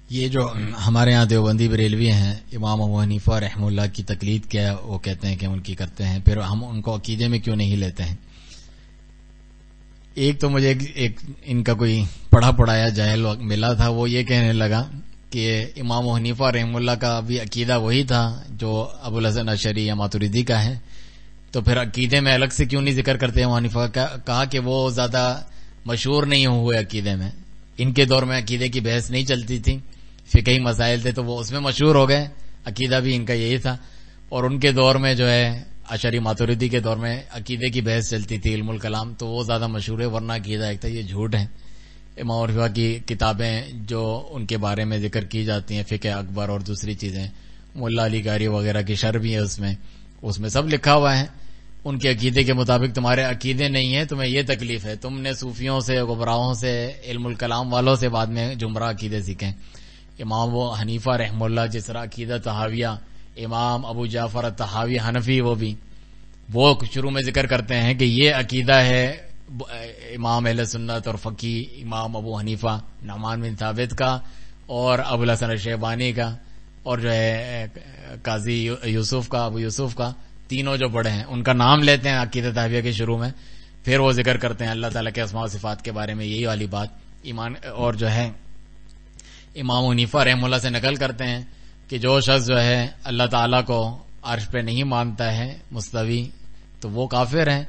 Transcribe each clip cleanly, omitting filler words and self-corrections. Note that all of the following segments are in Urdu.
یہ جو ہمارے ہاں دیوبندی بریلوی ہیں، امام ابو حنیفہ رحمہ اللہ کی تقلید کیا وہ کہتے ہیں کہ ان کی کرتے ہیں، پھر ہم ان کو عقیدے میں کیوں نہیں لیتے ہیں؟ ایک تو مجھے ایک ان کا کوئی پڑھا پڑھایا جاہل ملا تھا، وہ یہ کہنے لگا کہ امام ابو حنیفہ رحمہ اللہ کا بھی عقیدہ وہی تھا جو ابو الحسن اشعری یا ماتریدی کا ہے، تو پھر عقیدے میں الگ سے کیوں نہیں ذکر کرتے ابو حنیفہ کا؟ کہا کہ وہ زیادہ مشہور نہیں ہوئے عقیدے میں، ان کے دور میں عقیدے کی بحث نہیں چلتی تھی، فقہی مسائل تھے تو وہ اس میں مشہور ہو گئے، عقیدہ بھی ان کا یہی تھا، اور ان کے دور میں جو ہے اشعری ماتریدی کے دور میں عقیدے کی بحث چلتی تھی، علم الکلام، تو وہ زیادہ مشہور ہے، ورنہ عقیدہ ایک تھا، یہ جھوٹ ہے۔ امام حنیفہ کی کتابیں جو ان کے بارے میں ذکر کی جاتی ہیں، فقہ اکبر اور دوسری چیزیں، ملا علی قاری وغیرہ کی شرح بھی ہے اس میں سب لکھا ہوا ہے، ان کے عقیدے کے مطابق تمہارے عقیدے نہیں ہیں، تمہیں یہ تکلیف ہے، تم نے صوفیوں سے، گمراہوں سے، علم الکلام والوں سے بعد میں جمرہ عقیدے سیکھیں۔ امام ابو حنیفہ رحمہ اللہ جس طرح عقیدہ طحاویہ، امام ابو جعفر الطحاوی حنفی وہ شروع میں ذکر کرتے ہیں کہ یہ عقیدہ ہے امام اہل سنت اور فقی امام ابو حنیفہ نعمان بن ثابت کا اور ابو الحسن الشیبانی کا اور جو ہے قاضی یوسف کا، ابو یوسف کا، تینوں جو بڑے ہیں ان کا نام لیتے ہیں عقیدہ طحاویہ کے شروع میں، پھر وہ ذکر کرتے ہیں اللہ تعالیٰ کے اسماء و صفات کے بارے میں یہی والی بات ایمان، اور جو ہے امام حنیفہ رحمہ اللہ سے نقل کرتے ہیں کہ جو شخص جو ہے اللہ تعالیٰ کو عرش پہ نہیں مانتا ہے مستوی تو وہ کافر ہے،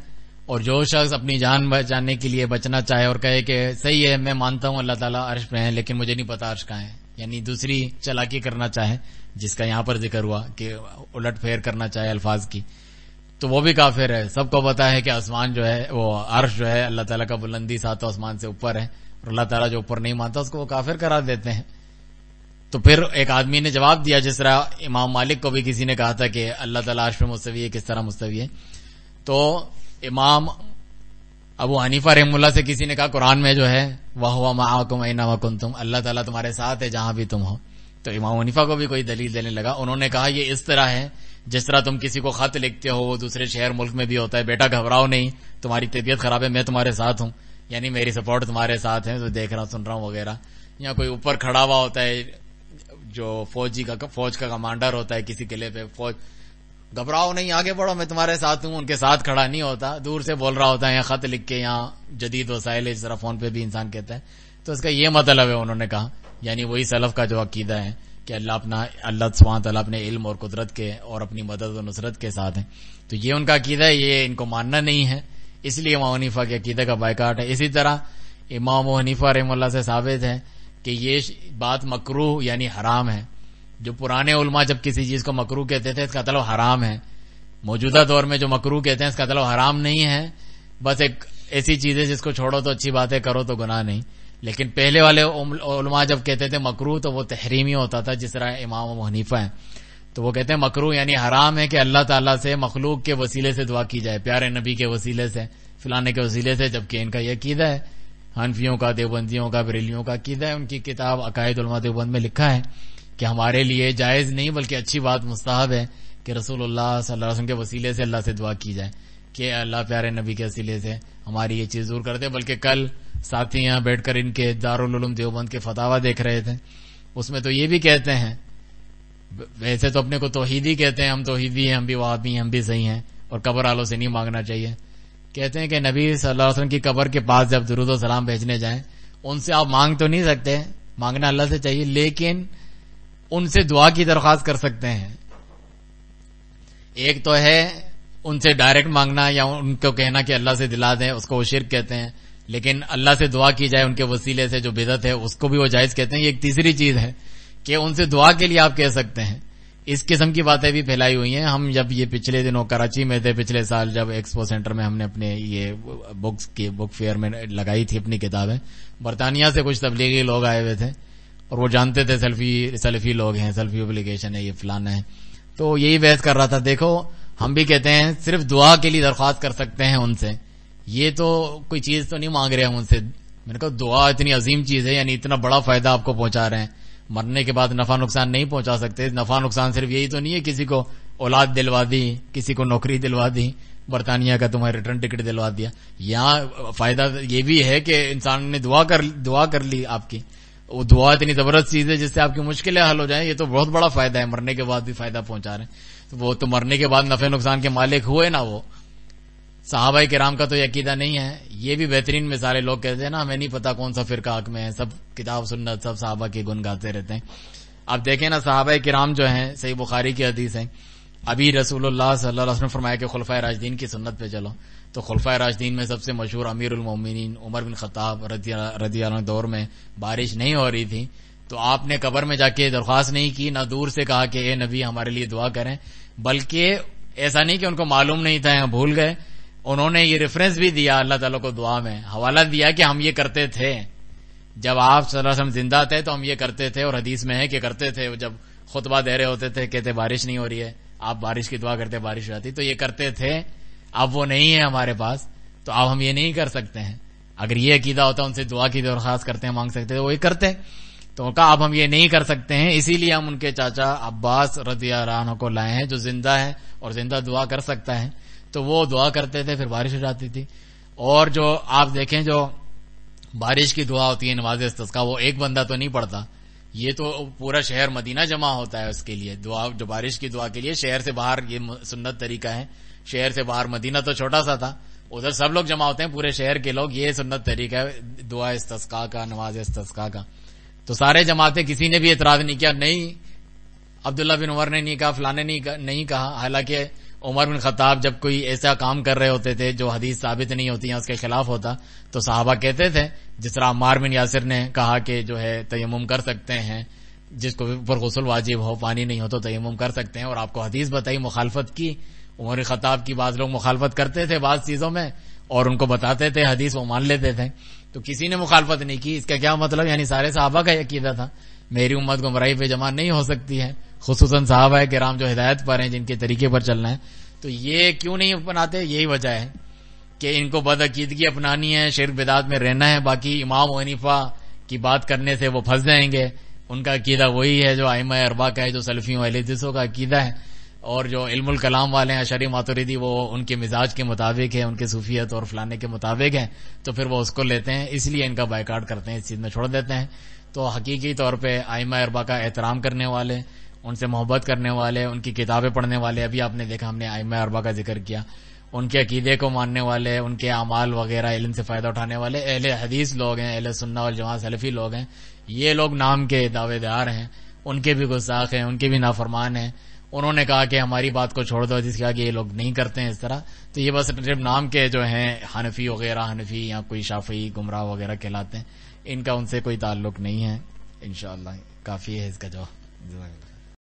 اور جو شخص اپنی جان بچانے کے لیے بچنا چاہے اور کہے کہ صحیح ہے میں مانتا ہوں اللہ تعالیٰ عرش پہ ہے لیکن مجھے نہیں پتا عرش کہاں ہے، یعنی دوسری چالاکی کرنا چاہے جس کا یہاں پر ذکر ہوا کہ الٹ پھیر کرنا چاہے الفاظ کی، تو وہ بھی کافر ہے۔ سب کو پتا ہے کہ آسمان جو ہے وہ عرش جو ہے اللہ تعالیٰ کا بلندی ساتوں آسمان سے اوپر ہے، اور اللہ تعالیٰ جو اوپر نہیں مانتا اس کو وہ کافر قرار دیتے ہیں۔ تو پھر ایک آدمی نے جواب دیا، جس طرح امام مالک کو بھی کسی نے کہا تھا کہ اللہ تعالیٰ عرش پہ مستوی ہے، کس طرح مستوی ہے؟ تو امام ابو حنیفہ رحمہ اللہ سے کسی نے کہا قرآن میں جو ہے وَهُوَ مَعَكُمْ أَيْنَمَا كُنْتُمْ، اللہ تعالیٰ تمہارے ساتھ ہے جہاں بھی تم ہو۔ تو امام حنیفہ کو بھی کوئی دلیل دینے لگا، انہوں نے کہا یہ اس طرح ہے جس طرح تم کسی کو خط لکھتے ہو، وہ دوسرے شہر ملک میں بھی ہوتا ہے، بیٹا گھبراؤ نہیں، تمہاری طبیعت خراب ہے میں تمہارے ساتھ ہوں، یعنی میری سپورٹ تمہارے ساتھ ہے، تو دیکھ رہا ہوں سن رہا ہوں وغیرہ۔ یا کوئی اوپر کھڑا ہوا ہوتا ہے جو فوج کا کمانڈر ہوتا ہے کسی قلعے پہ، فوج گھبراؤ نہیں آگے بڑھو میں تمہارے ساتھ ہوں، ان کے ساتھ کھڑا نہیں ہوتا، دور سے بول رہا ہوتا ہے، یا خط لکھ کے، یا جدید وسائل ہے جس طرح فون پہ بھی انسان کہتا ہے، تو اس کا یہ مطلب ہے انہوں نے کہا، یعنی وہی سلف کا جو عقیدہ ہے کہ اللہ سبحانہ تعالیٰ اپنے علم اور قدرت کے اور اپنی مدد و نصرت کے ساتھ ہیں، تو یہ ان کا عقیدہ ہے، یہ ان کو ماننا نہیں ہے، اس لیے امام حنیفہ کے عقیدہ کا بائیکاٹ ہے۔ اسی طرح امام ابو حنیفہ رحمہ اللہ سے ثابت ہے کہ یہ بات مکروہ یعنی حرام ہے، جو پرانے علماء جب کسی چیز کو مکروہ کہتے تھے اس کا مطلب حرام ہے، موجودہ دور میں جو مکروہ کہتے ہیں اس کا مطلب حرام نہیں ہے، بس ایک ایسی چیز ہے جس کو چھوڑو تو اچھی باتیں کرو تو گناہ نہیں، لیکن پہلے والے علماء جب کہتے تھے مکروہ تو وہ تحریمی ہوتا تھا، جس طرح امام ابو حنیفہ ہیں تو وہ کہتے ہیں مکروہ یعنی حرام ہے کہ اللہ تعالیٰ سے مخلوق کے وسیلے سے دعا کی جائے، پیارے نبی کے وسیلے سے، فلانے کے وسیلے سے، جبکہ ان کا یہ عقیدہ ہے، حنفیوں کا، دیوبندیوں کا، بریلیوں کا عقیدہ ہے، ان کی کتاب عقائد علماء دیوبند میں لکھا ہے کہ ہمارے لیے جائز نہیں بلکہ اچھی بات مستحب ہے کہ رسول اللہ صلی اللہ علیہ وسلم کے وسیلے سے اللہ سے دعا کی جائے کہ اللہ پیارے نبی کے وسیلے سے ہماری یہ چیز دور کر دے۔ بلکہ کل ساتھی یہاں بیٹھ کر ان کے دارالعلوم دیوبند کے فتاوا دیکھ رہے تھے، اس میں تو یہ بھی کہتے ہیں، ویسے تو اپنے کو توحیدی کہتے ہیں، ہم توحیدی ہیں، ہم بھی وہابی ہیں، ہم بھی صحیح ہیں، اور قبر والوں سے نہیں مانگنا چاہیے، کہتے ہیں کہ نبی صلی اللہ علیہ وسلم کی قبر کے پاس جب درود و سلام بھیجنے جائیں ان سے آپ مانگ تو نہیں سکتے، مانگنا اللہ سے چاہیے، لیکن ان سے دعا کی درخواست کر سکتے ہیں۔ ایک تو ہے ان سے ڈائریکٹ مانگنا یا ان کو کہنا کہ اللہ سے دلا دیں، اس کو وہ شرک کہتے ہیں، لیکن اللہ سے دعا کی جائے ان کے وسیلے سے جو بدعت ہے اس کو بھی وہ جائز کہتے ہیں۔ یہ ایک تیسری چیز ہے کہ ان سے دعا کے لیے آپ کہہ سکتے ہیں، اس قسم کی باتیں بھی پھیلائی ہوئی ہیں۔ ہم جب یہ پچھلے دنوں کراچی میں تھے، پچھلے سال جب ایکسپو سینٹر میں ہم نے اپنے یہ بکس کی بک فیئر میں لگائی تھی اپنی کتابیں، برطانیہ سے کچھ تبلیغی لوگ آئے ہوئے تھے اور وہ جانتے تھے سلفی لوگ ہیں، سلفی اپلیکیشن ہے، یہ فلانا ہے، تو یہی بحث کر رہا تھا، دیکھو ہم بھی کہتے ہیں صرف دعا کے لیے درخواست کر سکتے ہیں ان سے، یہ تو کوئی چیز تو نہیں مانگ رہے ہم ان سے۔ میں نے کہا دعا اتنی عظیم چیز ہے، یعنی اتنا بڑا فائدہ آپ کو پہنچا رہے ہیں، مرنے کے بعد نفع نقصان نہیں پہنچا سکتے، نفع نقصان صرف یہی تو نہیں ہے کسی کو اولاد دلوا دی، کسی کو نوکری دلوا دی، برطانیہ کا تمہیں ریٹرن ٹکٹ دلوا دیا، یہاں فائدہ یہ بھی ہے کہ انسان نے دعا کر لی آپ کی، وہ دعا اتنی زبردست چیز ہے جس سے آپ کی مشکلیں حل ہو جائیں. یہ تو بہت بڑا فائدہ ہے, مرنے کے بعد بھی فائدہ پہنچا رہے ہیں. وہ تو مرنے کے بعد نفع نقصان کے مالک ہوئے نا. وہ صحابہ کرام کا تو یہ عقیدہ نہیں ہے. یہ بھی بہترین مثالیں لوگ کہتے ہیں نا, ہمیں نہیں پتا کون سا فرقہ حق میں ہے, سب کتاب سنت سب صحابہ کے گن گاتے رہتے ہیں. آپ دیکھیں نا صحابہ کرام جو ہیں, صحیح بخاری کی حدیث ہے, ابھی رسول اللہ صلی اللہ علیہ وسلم نے فرمایا کہ خلفائے راشدین کی سنت پہ چلو. تو خلفائے راشدین میں سب سے مشہور امیر المومنین عمر بن خطاب رضی اللہ عنہ دور میں بارش نہیں ہو رہی تھی, تو آپ نے قبر میں جا کے درخواست نہیں کی, نہ دور سے کہا کہ اے نبی ہمارے لیے دعا کریں, بلکہ ایسا نہیں کہ ان کو معلوم نہیں تھا یا بھول گئے, انہوں نے یہ ریفرنس بھی دیا اللہ تعالیٰ کو دعا میں, حوالہ دیا کہ ہم یہ کرتے تھے جب آپ صلی اللہ علیہ وسلم زندہ تھے, تو ہم یہ کرتے تھے. اور حدیث میں ہے کہ کرتے تھے, جب خطبہ دے رہے ہوتے تھے کہتے بارش نہیں ہو رہی ہے, آپ بارش کی دعا کرتے بارش ہو جاتی. تو یہ کرتے تھے, اب وہ نہیں ہے ہمارے پاس, تو اب ہم یہ نہیں کر سکتے ہیں. اگر یہ عقیدہ ہوتا ان سے دعا کی درخواست کرتے ہیں, مانگ سکتے ہیں, وہ یہ کرتے. تو کہا اب ہم یہ نہیں کر سکتے ہیں, اسی لیے ہم ان کے چاچا عباس رضی اللہ عنہ کو لائے ہیں جو زندہ ہے اور زندہ دعا کر سکتا ہے. تو وہ دعا کرتے تھے, پھر بارش ہو جاتی تھی. اور جو آپ دیکھیں جو بارش کی دعا ہوتی ہے نماز استسقاء, وہ ایک بندہ تو نہیں پڑھتا, یہ تو پورا شہر مدینہ جمع ہوتا ہے اس کے لیے دعا, جو بارش کی دعا کے لیے. شہر سے باہر یہ سنت طریقہ ہے, شہر سے باہر, مدینہ تو چھوٹا سا تھا, ادھر سب لوگ جمع ہوتے ہیں پورے شہر کے لوگ, یہ سنت طریقہ ہے دعا استسقاء کا, نماز استسقاء کا. تو سارے جماعتیں, کسی نے بھی اعتراض نہیں کیا, نہیں عبداللہ بن عمر نے نہیں کہا, فلاں نے نہیں کہا. حالانکہ عمر بن خطاب جب کوئی ایسا کام کر رہے ہوتے تھے جو حدیث ثابت نہیں ہوتی یا اس کے خلاف ہوتا, تو صحابہ کہتے تھے, جس طرح عمار بن یاسر نے کہا کہ جو ہے تیمم کر سکتے ہیں, جس کو پر غسل واجب ہو, پانی نہیں ہو تو تیمم کر سکتے ہیں. اور آپ کو حدیث بتائی, مخالفت کی. عمر بن خطاب کی بعض لوگ مخالفت کرتے تھے بعض چیزوں میں, اور ان کو بتاتے تھے حدیث, وہ مان لیتے تھے. تو کسی نے مخالفت نہیں کی. اس کا کیا مطلب, یعنی سارے صحابہ کا عقیدہ تھا میری امت گمراہی پہ جمع نہیں ہو سکتی ہے, خصوصاً صحابہ کرام جو ہدایت پر ہیں, جن کے طریقے پر چلنا ہے. تو یہ کیوں نہیں اپناتے, یہی وجہ ہے کہ ان کو بدعقیدگی اپنانی ہے, شرک بدعت میں رہنا ہے. باقی امام حنیفہ کی بات کرنے سے وہ پھنس جائیں گے. ان کا عقیدہ وہی ہے جو ائمہ اربعہ کا ہے, جو سلفیوں اہل حدیثوں کا عقیدہ ہے. اور جو علم الکلام والے ہیں اشعری ماتریدی, وہ ان کے مزاج کے مطابق ہے, ان کے صوفیت اور فلانے کے مطابق ہے, تو پھر وہ اس کو لیتے ہیں, اس لیے ان کا بائیکاٹ کرتے ہیں, اس چیز میں چھوڑ دیتے ہیں. تو حقیقی طور پہ ائمہ اربعہ کا احترام کرنے والے, ان سے محبت کرنے والے, ان کی کتابیں پڑھنے والے, ابھی آپ نے دیکھا ہم نے ائمہ اربعہ کا ذکر کیا, ان کے عقیدے کو ماننے والے, ان کے اعمال وغیرہ علم سے فائدہ اٹھانے والے اہل حدیث لوگ ہیں, اہل سنہ والجماعت سلفی لوگ ہیں. یہ لوگ نام کے دعوے دار ہیں, ان کے بھی گستاخ ہیں, ان کے بھی نافرمان ہیں. انہوں نے کہا کہ ہماری بات کو چھوڑ دو, جس کا کہ یہ لوگ نہیں کرتے ہیں اس طرح. تو یہ بس صرف نام کے جو ہیں حنفی وغیرہ, حنفی یا کوئی شافعی گمراہ وغیرہ کہلاتے ہیں, ان کا ان سے کوئی تعلق نہیں ہے. انشاءاللہ کافی ہے اس کا جواب.